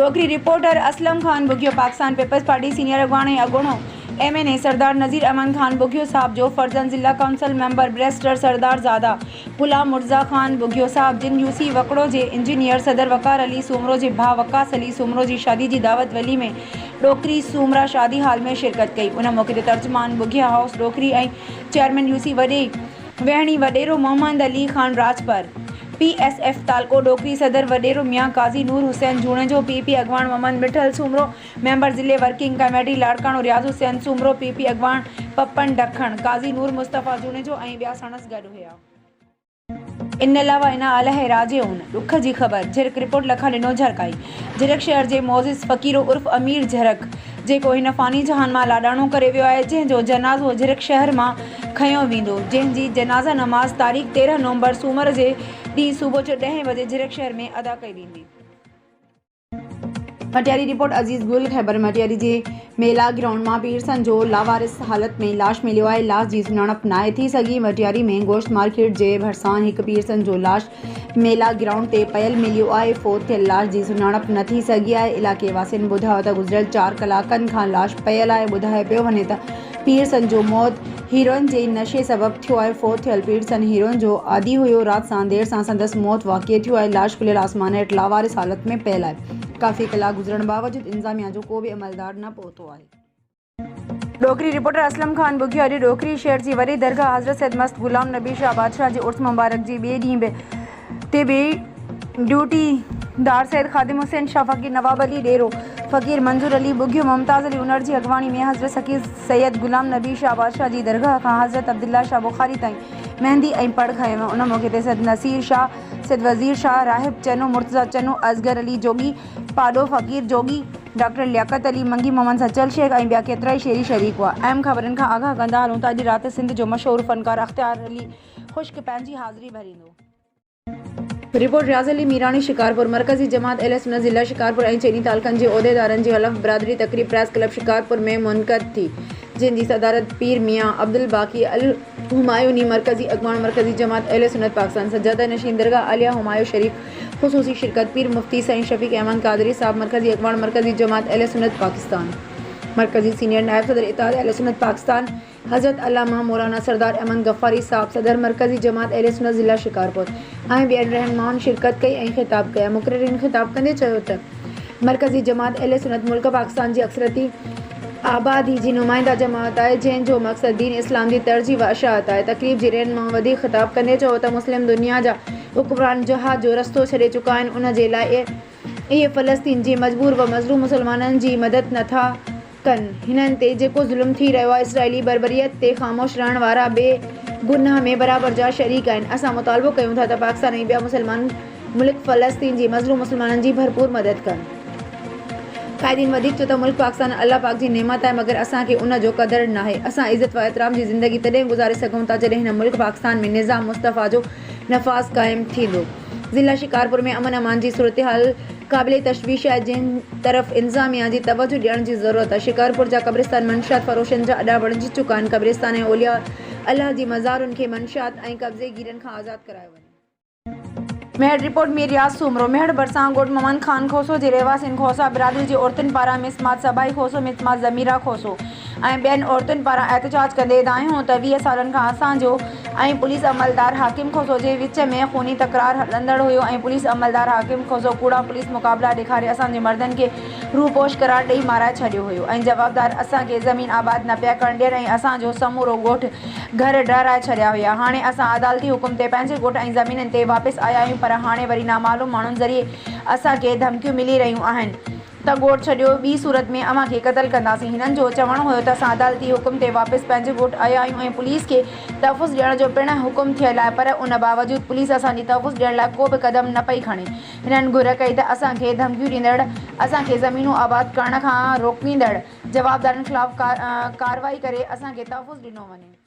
Dogri reporter Aslam Khan Bughio Pakistan People's Party senior अगवान अगुणो MNA Sardar Nazir Ahmed Khan Bughio sahib जो फर्जन जिला काउंसिल मेंबर बैरिस्टर सरदार ज़ादा गुलाम मुर्जा खान बुगियो साहब जिन यूसी वकड़ो जे इंजीनियर सदर वकार अली सूमरो जे भा वकास अली सूमरो जी शादी की दावत वली में डोकरी सूमरा शादी हाल में शिरकत कई। उन मौके ते तर्जमान बुगिया हाउस डोकरी ऐं चेयरमैन यूसी वडे वेहणी वडेरो मोहम्मद अली खान राजपर PSF तालको डोकरी सदर वडेरो मियाँ काजी नूर हुसैन जूणेजो PP अगवान मोहम्मद मिठल सूमरो मेंबर जिले वर्किंग कमेटी लाड़काणो रियाज हुसैन सूमरो PP अगवान पप्पन डखण काजी नूर मुस्तफ़ा जूणेजो ऐं ॿिया सणस गॾु हुया। इन अलावा इन अलह राजेउन दुख जी ख़बर झिरक रिपोर्ट लखा ॾिनो झरकाई। झिरक शहर जे मोज़िस फ़कीरो उर्फ अमीर झिरक जेको हिन फ़ानी जहान मां लाॾाणो करे वियो आहे, जंहिंजो जनाज़ो झिरक शहर मां खयो वेंदो, जंहिंजी जनाज़ा नमाज़ तारीख़ 13 नवंबर सूमर जे ॾींहुं सुबुह जो 10 बजे झिरक शहर में अदा कई वेंदी। मटियारी रिपोर्ट अजीज़ गुल ख़ैबर मटियारी जे मेला ग्राउंड मां पीरसन जो लावारिस हालत में लाश मिलियो आहे। लाश जी सुञाणप नाहे थी सघी। मटियारी में गोश्त मार्केट जे भरिसां हिक पीरसन जो लाश मेला ग्राउंड ते पयल मिलियो आहे। फोत थियल लाश जी सुञाणप न थी सघी आहे। इलाइक़े वासियुनि ॿुधायो त गुज़िरियल 4 कलाकनि खां लाश पयल आहे। ॿुधाए पियो वञे त पीरसन जो मौत हीरोइन जे नशे सबब थियो आहे। फोत थियल पीरसन हीरोइन जो आदी हुयो। राति सां देर सां संदसि मौत वाक़िए थियो आहे। लाश खुलियल आसमान हेठि लावारिस हालत में पयल आहे। काफ़ी कलाक गुज़रण बावजूद इंतजामिया जो को भी अमलदार न पहुतो आहे। डोकरी रिपोर्टर असलम खान बुगियो अॼु डोकरी शहर जी वॾी दरगाह हज़रत सैयद मस्त गुलाम नबी शाह बादशाह जे उर्स मुबारक जी ॿिए ॾींहं ते ड्यूटीदार सैयद खादिम हुसैन शाह फ़कीर नवाब अली डेरो फ़कीर मंजूर अली बुगियो मुमताज़ अली उनर जी अगवानी में हज़रत सैयद गुलाम नबी शाह बादशाह जी दरगाह खां हज़रत अब्दुल्ला शाह बुखारी ताईं मेहंदी ऐं पढ़ खयो वियो। उन मौके ते सैयद नसीर शाह, सैयद वज़ीर शाह, राहिब चनो, मुर्तज़ा चनो, असगर अली जोगी, पाडो फ़कीर जोगी, डॉक्टर लियाकत अली, मंगी मोहम्मद सचल शेख ऐं ॿिया केतिरा ई शेरी शरीक हुआ। अहम ख़बरनि खां आगाह कंदा हलूं त अॼु राति सिंध जो मशहूरु फ़नकार अख़्तियार अली ख़ुश्क पंहिंजी हाज़िरी भरींदो। रिपोर्ट रियाज़ अली मीरानी शिकारपुर मरकज़ी जमात अहले सुन्नत ज़िला शिकारपुर ऐं चइनी तालुक़नि जे उहिदेदारनि जी हलफ़ बरादरी तक़रीब प्रेस क्लब शिकारपुर में मुनक़द थी, जिनकी सदारत पीर मियाँ अब्दुल बाकी अल हुमायूनी मरकज़ी अगवान मरकज़ी जमात अहले सुन्नत पाकिस्तान सज्जादा नशीन दरगाह आलिया हुमायूं शरीफ ख़ुसूसी शिरकत पीर मुफ्ती सईं शफ़ीक अहमद कादरी साहब मरकज़ी अगवान मरकज़ी जमात अहले सुन्नत पाकिस्तान मरकज़ी सीनियर नायब सदर इत्तेहाद अहले सुन्नत पाकिस्तान हज़रत अल्लामा मौलाना सरदार अहमद गफ़ारी साहब सदर मरकज़ी जमात अहले सुन्नत ज़िला शिकारपुर ऐं ॿियनि रहनुमाउनि शिरकत कई ऐं ख़िताब कया। मुक़र्रिरीन ख़िताब कंदे चयो त मरकज़ी जमात अहले सुन्नत मुल्क पाकिस्तान जी अक्सरती आबादी जी नुमाइंदा जमात आहे, जंहिंजो मक़सद दीन इस्लाम जी तरजीह व अशाअत आहे। तक़रीब जी रहनुमा वधीक ख़िताब कंदे चयो त मुस्लिम दुनिया जा हुक्मरान जहाद जो रस्तो छॾे चुका आहिनि। उन जे लाइ इहे फ़लस्तीन जी मजबूर व मज़लूम मुसलमाननि जी मदद नथा कनि। हिननि ते जेको ज़ुल्म थी रहियो आहे, इसराइली बर्बरियत ते ख़ामोश रहण वारा बेगुनाह में बराबर जा शरीक आहिनि। असां मुतालबो कयूं था त पाकिस्तान ऐं ॿिया मुसलमान मुल्क फ़लस्तीन जी मज़लूम मुसलमाननि जी भरपूर मदद कनि। क़ाइदीन वधीक चयो त मुल्क पाकिस्तान अल्लाह पाक जी नेमत आहे, मगर असां खे उन जो क़दुरु नाहे। असां इज़त व एहतराम जी ज़िंदगी तॾहिं गुज़ारे सघूं था जॾहिं हिन मुल्क पाकिस्तान में निज़ाम मुस्तफ़ा जो नफ़ाज़ क़ाइमु थींदो। ज़िला शिकारपुर में अमन अमान जी सूरतहाल क़ाबिल तशवीश आहे, जिन तरफ़ इंतज़ामिया जी तवज्जो ॾियण जी ज़रूरत आहे। शिकारपुर जा क़ब्रिस्तान मंशियात फ़रोशनि जा अॾा बणिजी चुका आहिनि। क़ब्रिस्तान ऐं औलिया अल्लाह जी मज़ारुनि खे मंशियात ऐं कब्ज़े गिरनि खां आज़ादु करायो वञे। मेहर रिपोर्ट में रियाज़ सूमरो मेहर भरिसां ॻोठ मोहम्मद खान खोसो जे रहवासियुनि खोसा बिरादरी जी औरतुनि पारां मिसमात सबाई खोसो मिसमात ज़मीरा खोसो ऐं ॿियनि औरतुनि पारां एहतजाज कंदे आहियूं त 20 सालनि खां असांजो ऐं पुलिस अमलदार हाकिम खोसो जे विच में खूनी तकरार हलंदड़ हुयो ऐं पुलिस अमलदार हाकिम खोसो कूड़ा पुलिस मुक़ाबला ॾेखारे असांजे मर्दनि खे रूपोश करार ॾेई माराए छॾियो हुयो ऐं जवाबदार असांखे ज़मीन आबाद न पिया करणु ॾियनि ऐं असांजो समूरो ॻोठ घर ॾहाराए छॾिया हुया। हाणे असां अदालती हुकुम ते पंहिंजे ॻोठ ऐं ज़मीननि ते वापसि आया आहियूं, पर हाणे वरी नामालूम माण्हुनि ज़रिए असांखे धमकियूं मिली रहियूं आहिनि त ॻोठ छॾियो, ॿी सूरत में अव्हां खे क़तल कंदासीं। हिननि जो चवणु हुयो त असां अदालती हुकुम ते वापसि पंहिंजे ॻोठ आया आहियूं ऐं पुलिस खे तहफ़ुज़ ॾियण जो पिणु हुकुम थियल आहे, पर उन बावजूदि पुलिस असांजी तहफ़ुज़ ॾियण लाइ को बि क़दम न पई खणे। हिननि घुर कई त असांखे धमकियूं ॾींदड़ असांखे ज़मीनूं आबाद करण खां रोकींदड़ जवाबदारनि ख़िलाफ़ कार्रवाई करे असांखे तहफ़ुज़ ॾिनो वञे।